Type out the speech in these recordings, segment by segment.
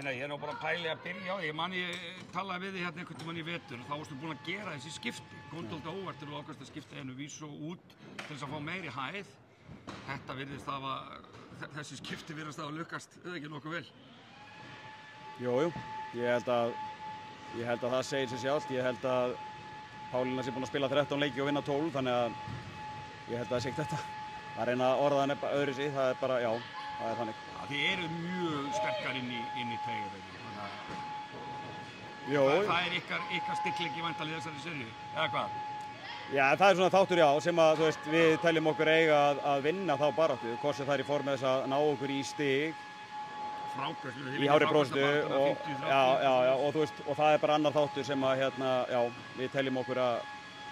Nei, ég nú bara að pæli að byrja á því. Ég talaði við þig hérna einhvern tímann í vetur og þá varstu búin að gera þessi skipti. Kom dálítið óvart þegar þú ákvaðst að skipta einu Vísó út til þess að fá meiri hæð. Þetta virðist þessi skipti virðist hafa lukkast eða ekki nokkuð vel. Jú, ég held að það segir sig sjálft. Ég held að Pálína sé búin að spila 13 leiki og vinna 12, þannig að ég held að það sé ekki þetta. Að reyna að orða hann öðru sig, það er bara, já, það er þannig. Ja, þið eru mjög sterkar inn í Teigarvegi. Jú. Það er ykkar styrkleiki væntanlega í þessari seríu, eða hvað? Já, það er svona þáttur, já, sem að, þú veist, við teljum okkur eiga að vinna þá baráttu, hvort sem það er í formi þess að ná okkur í stig. Í hárri prósentu og þú veist, og það er bara annar þáttur sem að, já, við teljum okkur að,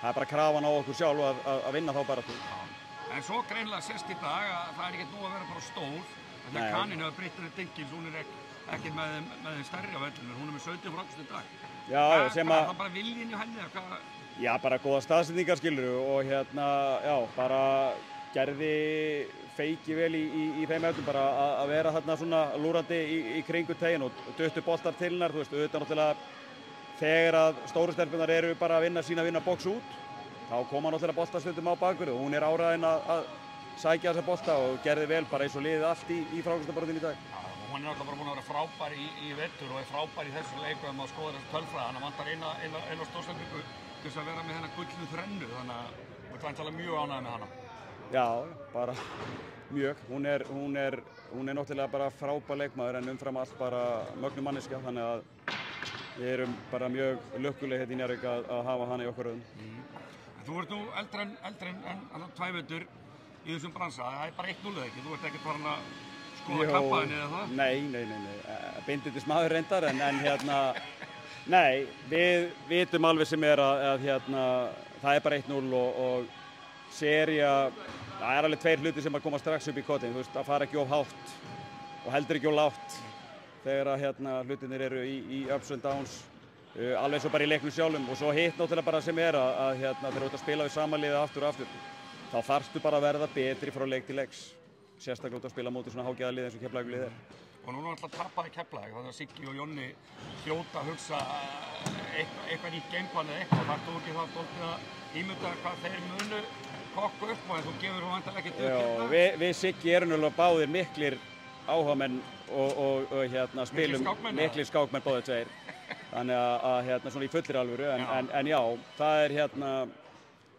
það er bara krafan á okkur sjálf að vinna þá baráttu. En svo greinlega sést í dag að það er ekkert nú að vera bara stór. Þannig að Kanin hefur Brittany Dinkins, hún er ekkert með þeim stærri á vellinu, hún er með 17% í dag. Já, sem að... Það er bara viljinn í henni, eða hvað? Já, bara góða staðsetningar, skilurðu, og já, bara gerði feiki vel í þeim eftir, bara að vera þarna svona lúrandi í kringu tegin og duttu boltar til hennar, þú veist, auðvitað náttúrulega þegar að stóru stelpunar eru bara að vinna box út, þá koma náttúrulega boltastundum á bakverðu og hún er áræðin að sækja þessa bolta og gerði vel bara eins og liðið allt í frákvæmstabaráttunni í dag. Já, hún er náttúrulega bara búin að vera frábær í vetur og er frábær í þessu leiku að skoða þessu tölfræði, þannig að vantar eina stórsendingu til þess að vera með hennar gullnu þrennu, þannig að við erum vantilega mjög ánægðir með hana. Já, bara mjög. Hún er náttúrulega bara frábær leikmaður en umfram allt bara mögnu manneskja, þannig að við erum bara mjög lukkuleg hérna í Njarðvík að hafa hana í okkar röðum. Þú ert nú eldri en tvævetur í þessum bransa, það er bara 1-0 eða ekki? Þú ert ekkert farin að skoða kappaðinni eða það? Nei, bindindis maður reyndar, en nei, við vitum alveg sem er að það er bara 1-0 og sería, það er alveg 2 hlutir sem að koma strax upp í kotin, þú veist, að fara ekki of hátt og heldur ekki of lágt þegar að hlutinir eru í ups and downs, alveg svo bara í leiknum sjálfum og svo hitt náttúrulega bara sem er að þegar þú ert að spila við sama liðið aftur og aftur, þá þarftu bara að verða betri frá leik til leiks, sérstaklega út að spila móti svona hágæða lið eins og Keflavíkurlið er. Og núna er alltaf tapaði Keflavík, þannig að Siggi og Jonni hljóta að hugsa eitthvað nýtt gameplan eða eitthvað. Þarf þú ekki þá dálítið að ímynda hvað þeir munu kokka upp og en þú gefur þú vantilega ekkert upp hérna? Við Siggi erum náttúrulega báðir miklir áhugamenn og spilum miklir skákmenn báðir tveir. Þannig að svona í fullri alvöru, en já, það er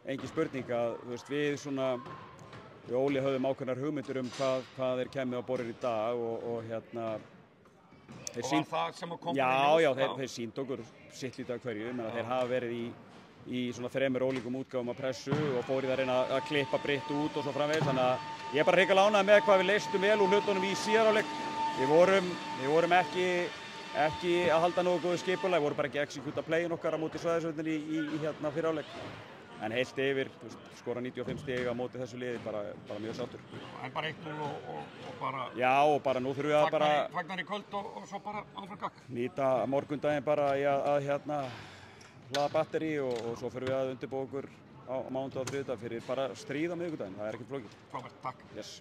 engin spurning að þú veist, við Óli höfðum ákveðnar hugmyndir hvað þeir kæmu á borðið í dag og þeir sýnd... Og var það sem að koma Já, þeir sýnd okkur sitt lítið af hverju, menn að þeir hafa verið í svona 3 ólíkum útgáfum af pressu og fórið að reyna að klippa britt út og svo framvegis, þannig að ég er bara hrikalega ánægður með hvað við leystum vel úr hlutunum í síðari hálfleik. Við vorum ekki að halda nógu góðu skipulag, við vorum bara ekki að exekúta playin okkar á móti Svæðisvöllin í fyrri hálfleik. En heilt yfir, skora 95 stig á móti þessu liði, bara mjög sáttur. En bara 1-0 og bara... Já, og bara nú þurfum við að bara... Fagnar í kvöld og svo bara áfram gakk. Nýta morgundaginn bara í að hlaða batteri og svo fyrir við að undirbúa okkur á mánudag og þriðjudag fyrir bara stríð á miðvikudaginn, það er ekkert flókið. Frábært, takk. Yes.